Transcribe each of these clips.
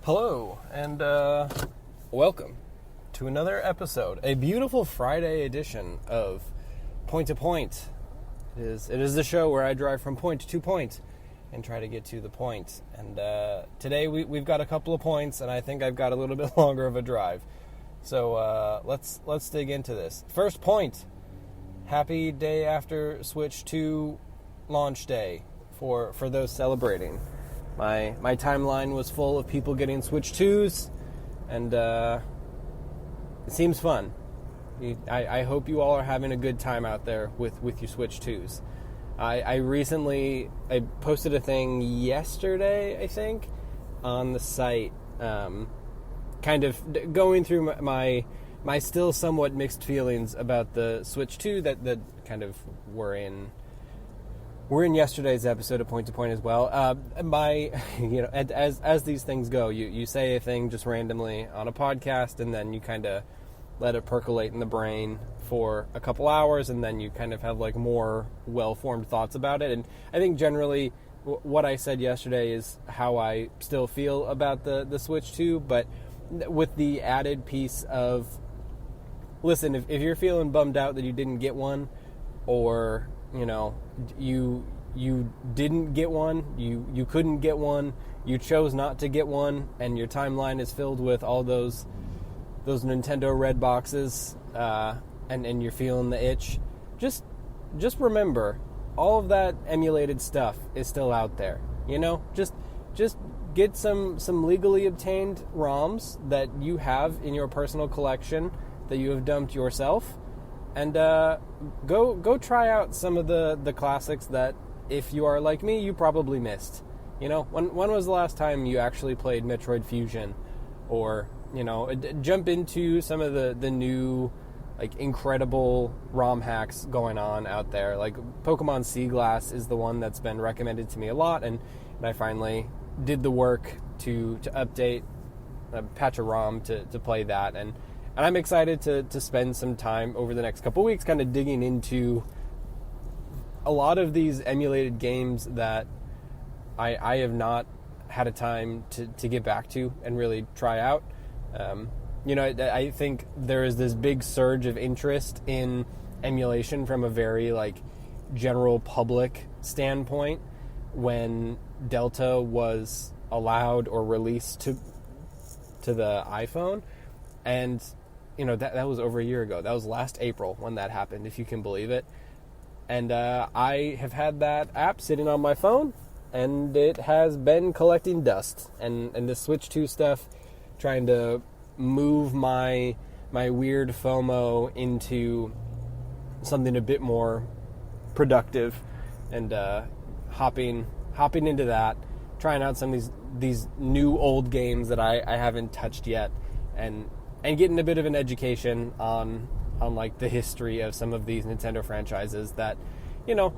Hello, and welcome to another episode, a beautiful Friday edition of Point to Point. It is the show where I drive from point to point and try to get to the point. And today we've got a couple of points, and I think I've got a little bit longer of a drive. So let's dig into this. First point, happy day after Switch 2 launch day for those celebrating. My timeline was full of people getting Switch 2s, and it seems fun. I hope you all are having a good time out there with your Switch 2s. I posted a thing yesterday, I think, on the site, kind of going through my still somewhat mixed feelings about the Switch 2 that kind of were in yesterday's episode of Point to Point as well. As these things go, you say a thing just randomly on a podcast, and then you kind of let it percolate in the brain for a couple hours, and then you kind of have like more well-formed thoughts about it. And I think generally what I said yesterday is how I still feel about the Switch 2, but with the added piece of, listen, if you're feeling bummed out that you didn't get one, or you didn't get one, you couldn't get one, you chose not to get one, and your timeline is filled with all those Nintendo red boxes, and you're feeling the itch, just remember, all of that emulated stuff is still out there. Just get some legally obtained ROMs that you have in your personal collection that you have dumped yourself, and go try out some of the classics that, if you are like me, you probably missed. When was the last time you actually played Metroid Fusion? Or, jump into some of the new, like, incredible ROM hacks going on out there. Like, Pokemon Sea Glass is the one that's been recommended to me a lot, and I finally did the work to update, patch a ROM to play that, and I'm excited to spend some time over the next couple weeks kind of digging into a lot of these emulated games that I have not had a time to get back to and really try out. I think there is this big surge of interest in emulation from a very, general public standpoint when Delta was allowed or released to the iPhone. And that was over a year ago. That was last April when that happened, if you can believe it. And I have had that app sitting on my phone, and it has been collecting dust. And the Switch 2 stuff, trying to move my weird FOMO into something a bit more productive, and hopping into that, trying out some of these new old games that I haven't touched yet, and getting a bit of an education on the history of some of these Nintendo franchises that,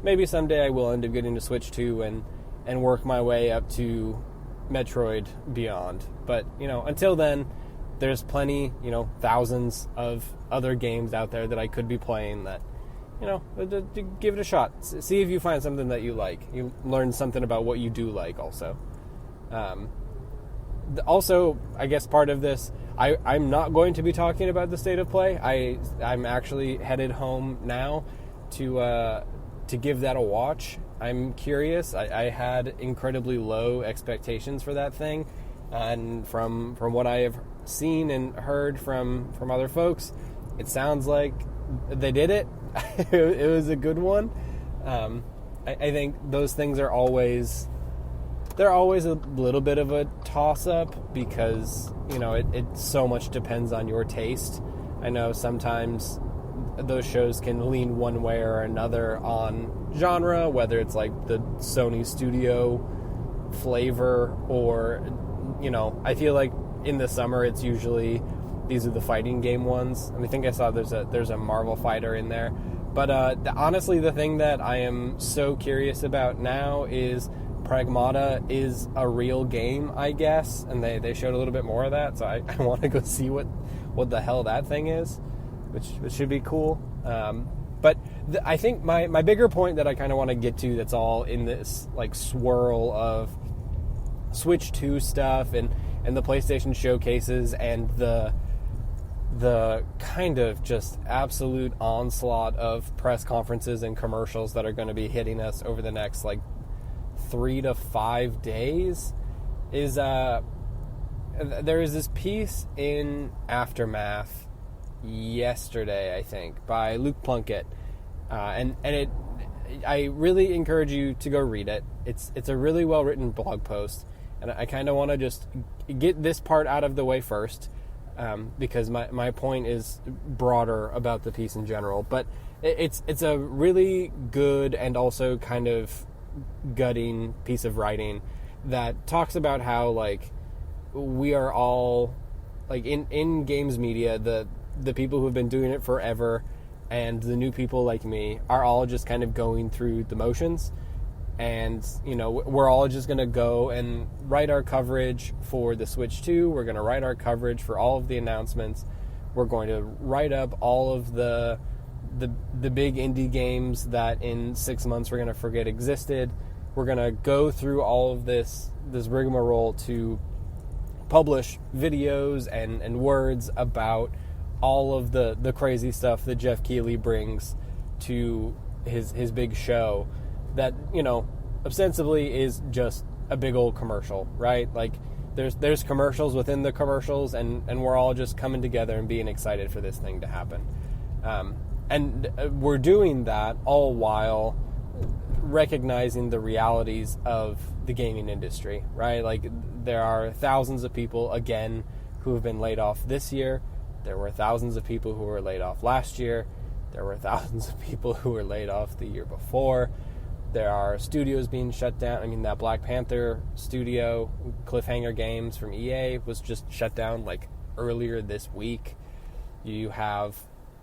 maybe someday I will end up getting to Switch 2 and work my way up to Metroid beyond. But, until then, there's plenty, thousands of other games out there that I could be playing that, to give it a shot. See if you find something that you like. You learn something about what you do like also. Also, I guess part of this, I'm not going to be talking about the state of play. I'm actually headed home now to give that a watch. I'm curious. I had incredibly low expectations for that thing, and from what I have seen and heard from other folks, it sounds like they did it. It was a good one. I think those things are always... They're always a little bit of a toss-up because, it so much depends on your taste. I know sometimes those shows can lean one way or another on genre, whether it's like the Sony Studio flavor or, I feel like in the summer it's usually these are the fighting game ones. I think I saw there's a Marvel fighter in there. But honestly, the thing that I am so curious about now is Pragmata is a real game, I guess, and they showed a little bit more of that, so I want to go see what the hell that thing is, which should be cool. But I think my bigger point that I kind of want to get to, that's all in this swirl of Switch 2 stuff and the PlayStation showcases and the kind of just absolute onslaught of press conferences and commercials that are going to be hitting us over the next like 3 to 5 days is there is this piece in Aftermath yesterday, I think, by Luke Plunkett, and I really encourage you to go read it. It's a really well written blog post, and I kind of want to just get this part out of the way first, because my point is broader about the piece in general. But it's a really good and also kind of gutting piece of writing that talks about how like we are all like in games media, the people who have been doing it forever and the new people like me are all just kind of going through the motions. And, you know, we're all just going to go and write our coverage for the Switch 2. We're going to write our coverage for all of the announcements. We're going to write up all of the big indie games that in 6 months we're going to forget existed. We're going to go through all of this rigmarole to publish videos and words about all of the crazy stuff that Jeff Keighley brings to his big show that, you know, ostensibly is just a big old commercial, right? Like there's commercials within the commercials, and we're all just coming together and being excited for this thing to happen. And we're doing that all while recognizing the realities of the gaming industry, right? Like there are thousands of people, again, who have been laid off this year. There were thousands of people who were laid off last year. There were thousands of people who were laid off the year before. There are studios being shut down. I mean, that Black Panther studio, Cliffhanger Games from EA, was just shut down like earlier this week. You have,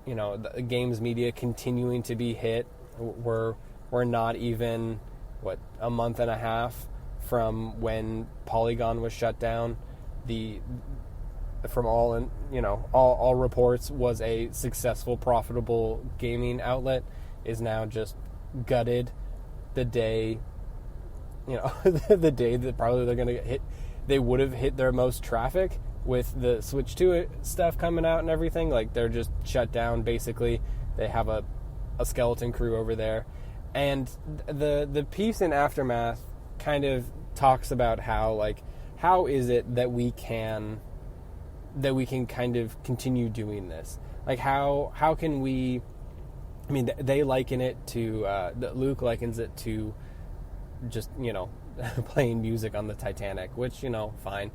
you know, the games media continuing to be hit. We're not even, a month and a half from when Polygon was shut down. From all reports, was a successful, profitable gaming outlet, is now just gutted the day, the day that probably they're going to hit. They would have hit their most traffic with the Switch 2 stuff coming out and everything. Like, they're just shut down, basically. They have a skeleton crew over there. And the piece in Aftermath kind of talks about how is it that we can kind of continue doing this? Like, how can we... I mean, they liken it to... Luke likens it to just, playing music on the Titanic, which, fine.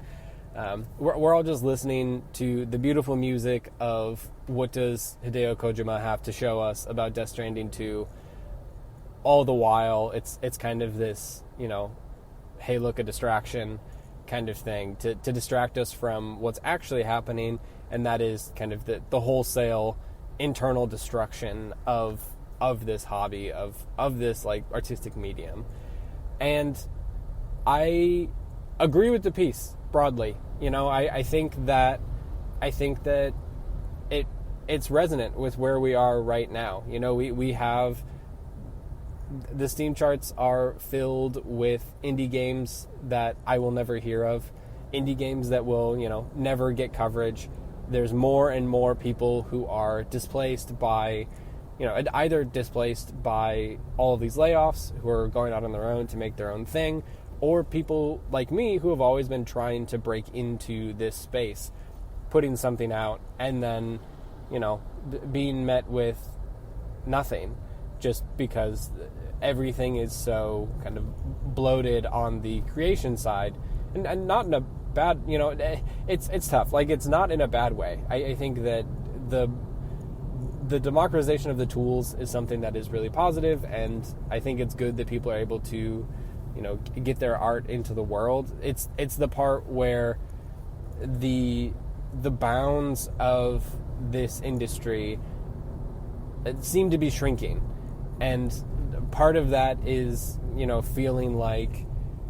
We're all just listening to the beautiful music of what does Hideo Kojima have to show us about Death Stranding 2. All the while, it's kind of this, hey, look, a distraction kind of thing to distract us from what's actually happening, and that is kind of the wholesale internal destruction of this hobby, of this like artistic medium. And I agree with the piece broadly. I think that it's resonant with where we are right now. We have the Steam charts are filled with indie games that I will never hear of, indie games that will, never get coverage. There's more and more people who are displaced by, either displaced by all of these layoffs, who are going out on their own to make their own thing, or people like me who have always been trying to break into this space, putting something out, and then, being met with nothing, just because everything is so kind of bloated on the creation side, and not in a bad, it's tough. Like, it's not in a bad way. I think that the democratization of the tools is something that is really positive, and I think it's good that people are able to, get their art into the world. It's the part where the bounds of this industry seem to be shrinking, and part of that is, feeling like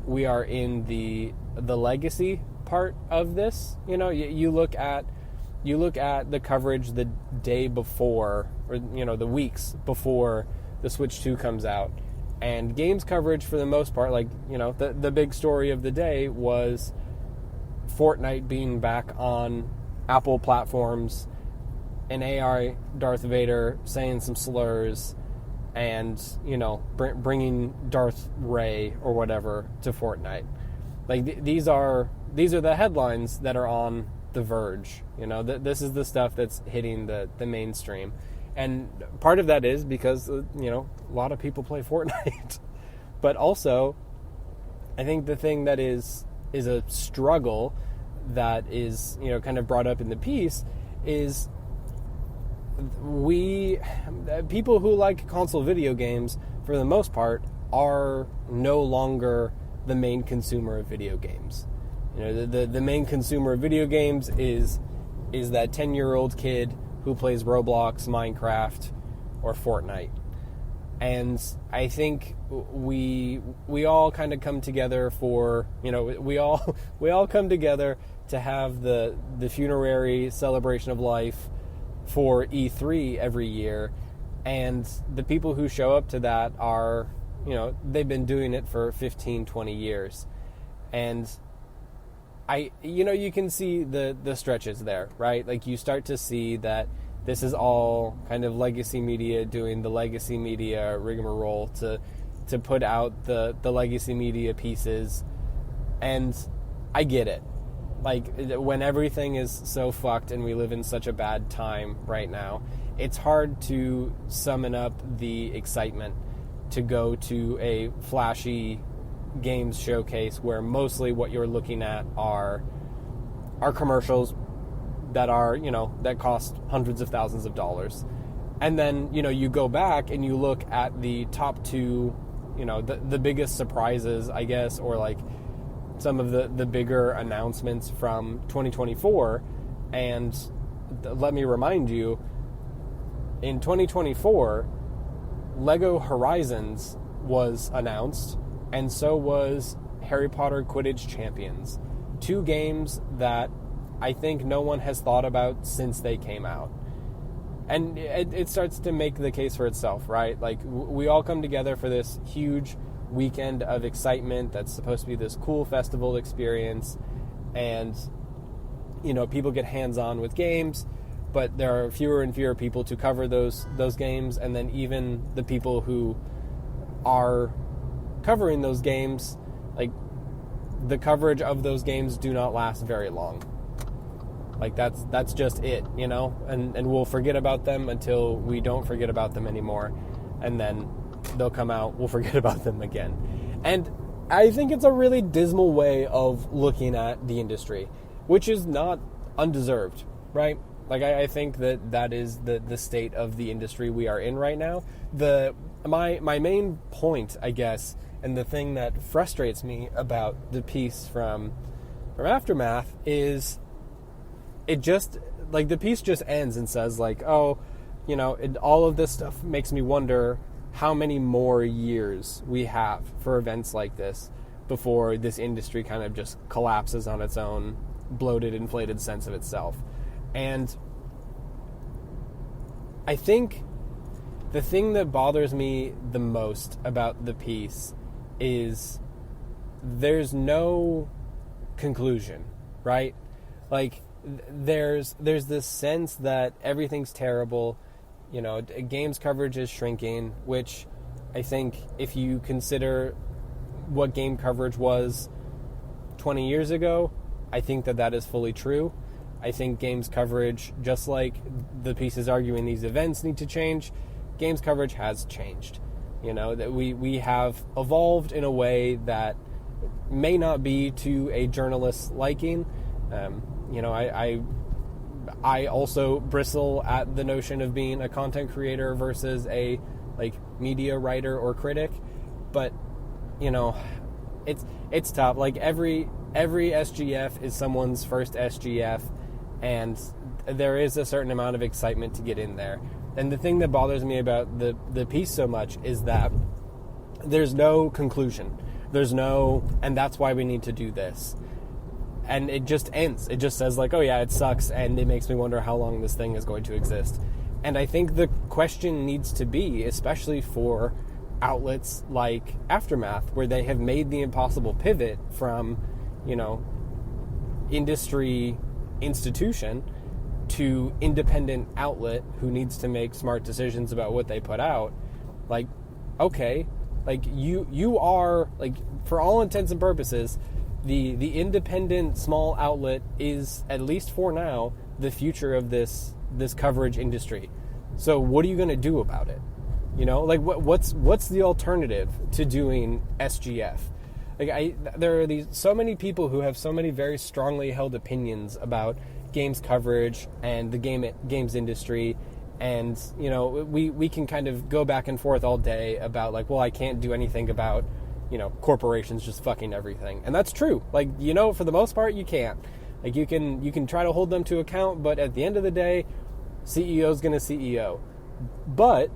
we are in the legacy part of this. You look at the coverage the day before, or the weeks before the Switch 2 comes out, And games coverage, for the most part, like, the big story of the day was Fortnite being back on Apple platforms, an AI Darth Vader saying some slurs, and, bringing Darth Ray or whatever to Fortnite. Like, these are the headlines that are on The Verge. This is the stuff that's hitting the mainstream. And part of that is because, a lot of people play Fortnite. But also, I think the thing that is a struggle that is, kind of brought up in the piece is people who like console video games, for the most part, are no longer the main consumer of video games. The main consumer of video games is that 10-year-old kid who plays Roblox, Minecraft, or Fortnite. And I think we all kind of come together for, we all come together to have the funerary celebration of life for E3 every year. And the people who show up to that are, they've been doing it for 15, 20 years. And you can see the stretches there, right? Like, you start to see that this is all kind of legacy media doing the legacy media rigmarole to put out the legacy media pieces. And I get it. Like, when everything is so fucked and we live in such a bad time right now, it's hard to summon up the excitement to go to a flashy games showcase where mostly what you're looking at are commercials that are, that cost hundreds of thousands of dollars. And then, you go back and you look at the top two, the biggest surprises, I guess, or like some of the bigger announcements from 2024. And let me remind you, in 2024, Lego Horizons was announced, and so was Harry Potter Quidditch Champions. Two games that I think no one has thought about since they came out. And it starts to make the case for itself, right? Like, we all come together for this huge weekend of excitement that's supposed to be this cool festival experience. And, people get hands-on with games, but there are fewer and fewer people to cover those games. And then even the people who are covering those games, like, the coverage of those games do not last very long. Like, that's just it, and we'll forget about them until we don't forget about them anymore, and then they'll come out, we'll forget about them again. And I think it's a really dismal way of looking at the industry, which is not undeserved, right? Like, I think that is the state of the industry we are in right now. My main point, I guess, and the thing that frustrates me about the piece from Aftermath is it just, like, the piece just ends and says, like, all of this stuff makes me wonder how many more years we have for events like this before this industry kind of just collapses on its own bloated, inflated sense of itself. And I think the thing that bothers me the most about the piece is there's no conclusion, right? Like, there's this sense that everything's terrible, games coverage is shrinking, which I think if you consider what game coverage was 20 years ago, I think that is fully true. I think games coverage, just like the piece is arguing these events need to change, games coverage has changed. That we have evolved in a way that may not be to a journalist's liking. I also bristle at the notion of being a content creator versus a media writer or critic, but it's tough. Like, every SGF is someone's first SGF, and there is a certain amount of excitement to get in there. And the thing that bothers me about the piece so much is that there's no conclusion. And that's why we need to do this. And it just ends. It just says, like, oh yeah, it sucks, and it makes me wonder how long this thing is going to exist. And I think the question needs to be, especially for outlets like Aftermath, where they have made the impossible pivot from, industry institution to independent outlet who needs to make smart decisions about what they put out. Like, okay, like you are, like, for all intents and purposes, the independent small outlet is, at least for now, the future of this coverage industry. So what are you going to do about it? Like what's the alternative to doing SGF? Like there are so many people who have so many very strongly held opinions about games coverage and the games industry, and we can kind of go back and forth all day about, like, well, I can't do anything about corporations just fucking everything, and that's true. Like, for the most part, you can't. Like, you can try to hold them to account, but at the end of the day, CEO's gonna CEO. But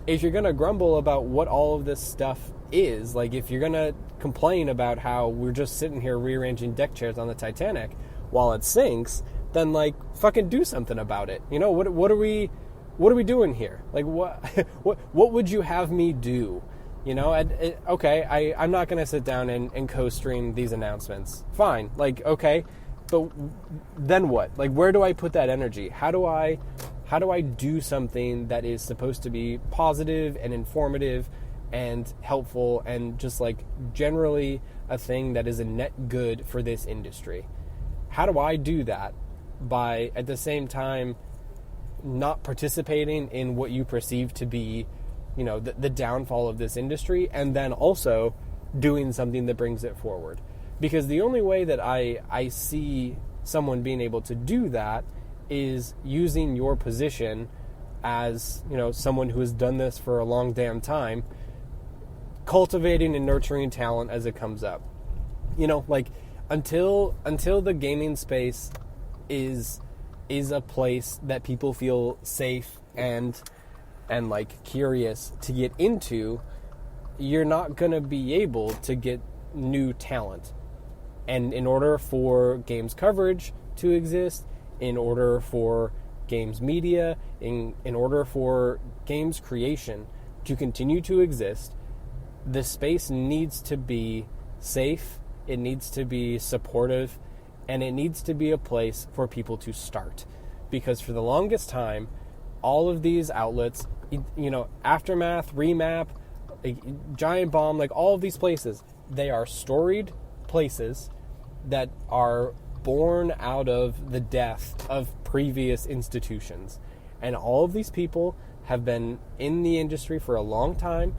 if you're gonna grumble about what all of this stuff is, like, if you're gonna complain about how we're just sitting here rearranging deck chairs on the Titanic while it sinks, then, like, fucking do something about it. What are we doing here? Like, what would you have me do? Okay, I'm not gonna sit down and co-stream these announcements. Fine, like, okay, but then what? Like, where do I put that energy? How do I do something that is supposed to be positive and informative and helpful and just, like, generally a thing that is a net good for this industry? How do I do that by, at the same time, not participating in what you perceive to be, the downfall of this industry, and then also doing something that brings it forward? Because the only way that I see someone being able to do that is using your position as, someone who has done this for a long damn time, cultivating and nurturing talent as it comes up. Like, until the gaming space is a place that people feel safe and like curious to get into, you're not going to be able to get new talent. And in order for games coverage to exist, in order for games media, in order for games creation to continue to exist, the space needs to be safe, it needs to be supportive, and it needs to be a place for people to start. Because for the longest time, all of these outlets, Aftermath, Remap, Giant Bomb, like, all of these places, they are storied places that are born out of the death of previous institutions. And all of these people have been in the industry for a long time.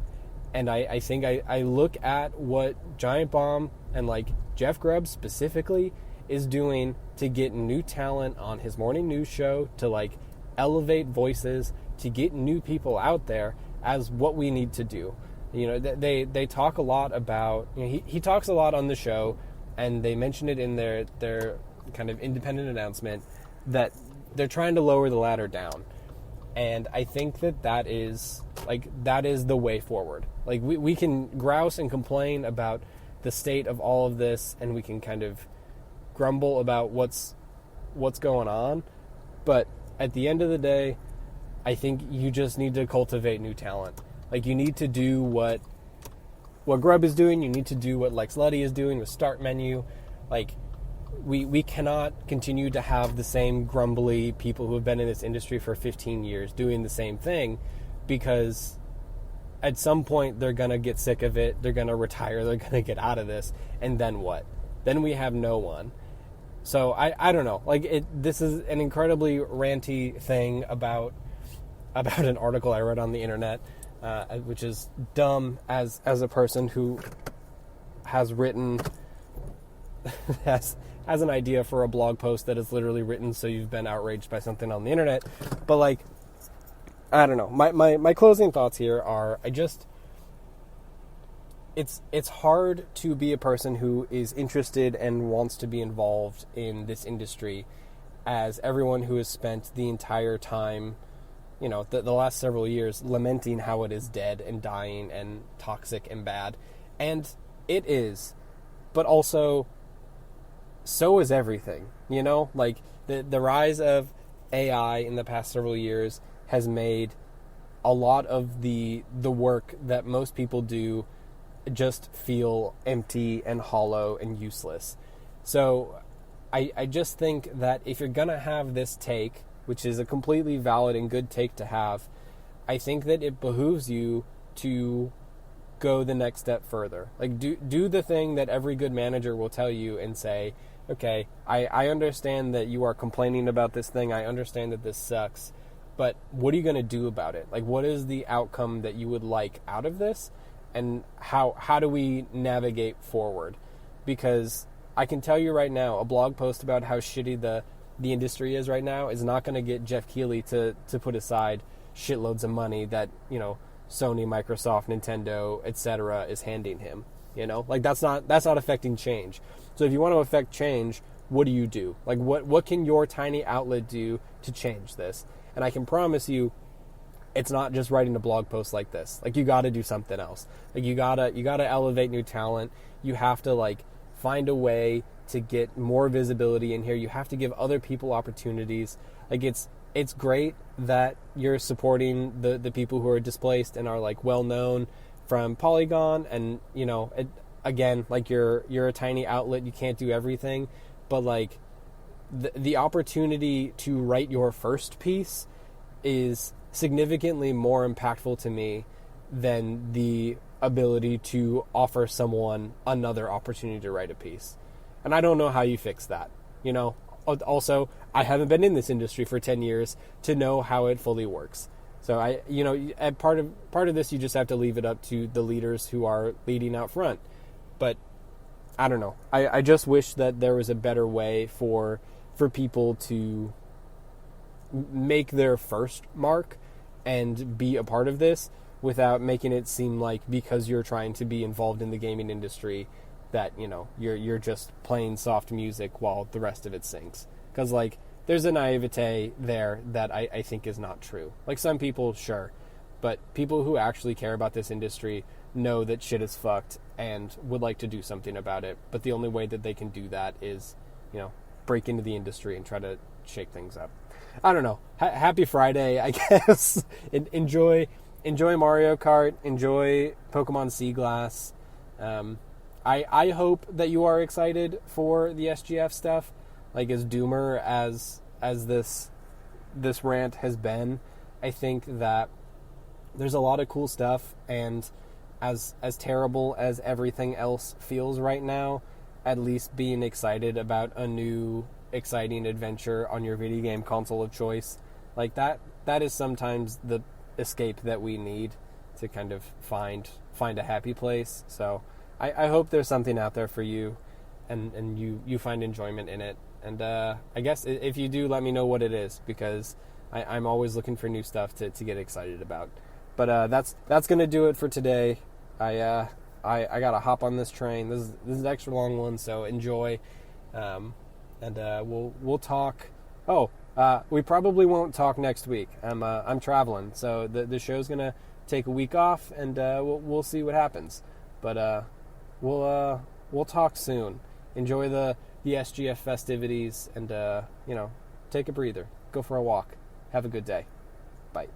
And I think I look at what Giant Bomb and, like, Jeff Grubb specifically is doing to get new talent on his morning news show, to, like, elevate voices, to get new people out there, as what we need to do. They talk a lot about, he talks a lot on the show, and they mention it in their kind of independent announcement, that they're trying to lower the ladder down. And I think that is the way forward. Like, we can grouse and complain about the state of all of this, and we can kind of grumble about what's going on, but at the end of the day, I think you just need to cultivate new talent. Like, you need to do what Grubb is doing, you need to do what Lex Luddy is doing with Start Menu. Like, we cannot continue to have the same grumbly people who have been in this industry for 15 years doing the same thing, because at some point they're going to get sick of it, they're going to retire, they're going to get out of this, and then what? Then we have no one. So I don't know. Like, this is an incredibly ranty thing about an article I read on the internet, which is dumb as a person who has written has an idea for a blog post that is literally written so you've been outraged by something on the internet. But, like, I don't know. My closing thoughts here are, it's hard to be a person who is interested and wants to be involved in this industry, as everyone who has spent the entire time, the last several years, lamenting how it is dead and dying and toxic and bad. And it is. But also, so is everything. Like, the rise of AI in the past several years has made a lot of the work that most people do just feel empty and hollow and useless. So I just think that if you're going to have this take, which is a completely valid and good take to have, I think that it behooves you to go the next step further. Like, do the thing that every good manager will tell you and say, okay, I understand that you are complaining about this thing. I understand that this sucks. But what are you going to do about it? Like, what is the outcome that you would like out of this? And how do we navigate forward? Because I can tell you right now, a blog post about how shitty the industry is right now is not going to get Jeff Keighley to put aside shitloads of money that, you know, Sony, Microsoft, Nintendo, etc. is handing him. You know, like that's not affecting change. So if you want to affect change, what do? Like what can your tiny outlet do to change this? And I can promise you, it's not just writing a blog post like this. Like, you got to do something else. Like, you gotta elevate new talent. You have to, like, find a way to get more visibility in here. You have to give other people opportunities. Like, it's great that you're supporting the people who are displaced and are, like, well known from Polygon. And, you know, again, like, you're a tiny outlet. You can't do everything. But, like, the opportunity to write your first piece is significantly more impactful to me than the ability to offer someone another opportunity to write a piece. And I don't know how you fix that. You know, also, I haven't been in this industry for 10 years to know how it fully works. So part of this, you just have to leave it up to the leaders who are leading out front. But I don't know. I just wish that there was a better way for people to make their first mark and be a part of this without making it seem like because you're trying to be involved in the gaming industry that, you know, you're just playing soft music while the rest of it sinks. Because, like, there's a naivete there that I think is not true. Like, some people, sure, but people who actually care about this industry know that shit is fucked and would like to do something about it. But the only way that they can do that is, you know, break into the industry and try to shake things up. I don't know. Happy Friday, I guess. Enjoy Mario Kart. Enjoy Pokemon Sea Glass. I hope that you are excited for the SGF stuff. Like, as doomer as this rant has been, I think that there's a lot of cool stuff, and as terrible as everything else feels right now, at least being excited about a new exciting adventure on your video game console of choice, like that is sometimes the escape that we need to kind of find a happy place. So I hope there's something out there for you, and you find enjoyment in it. And I guess if you do, let me know what it is, because I'm always looking for new stuff to get excited about. But that's gonna do it for today. I gotta hop on this train. This is an extra long one, so enjoy. And we'll talk. We probably won't talk next week. I'm traveling, so the show's gonna take a week off, and we'll see what happens. But we'll talk soon. Enjoy the SGF festivities, and take a breather. Go for a walk. Have a good day. Bye.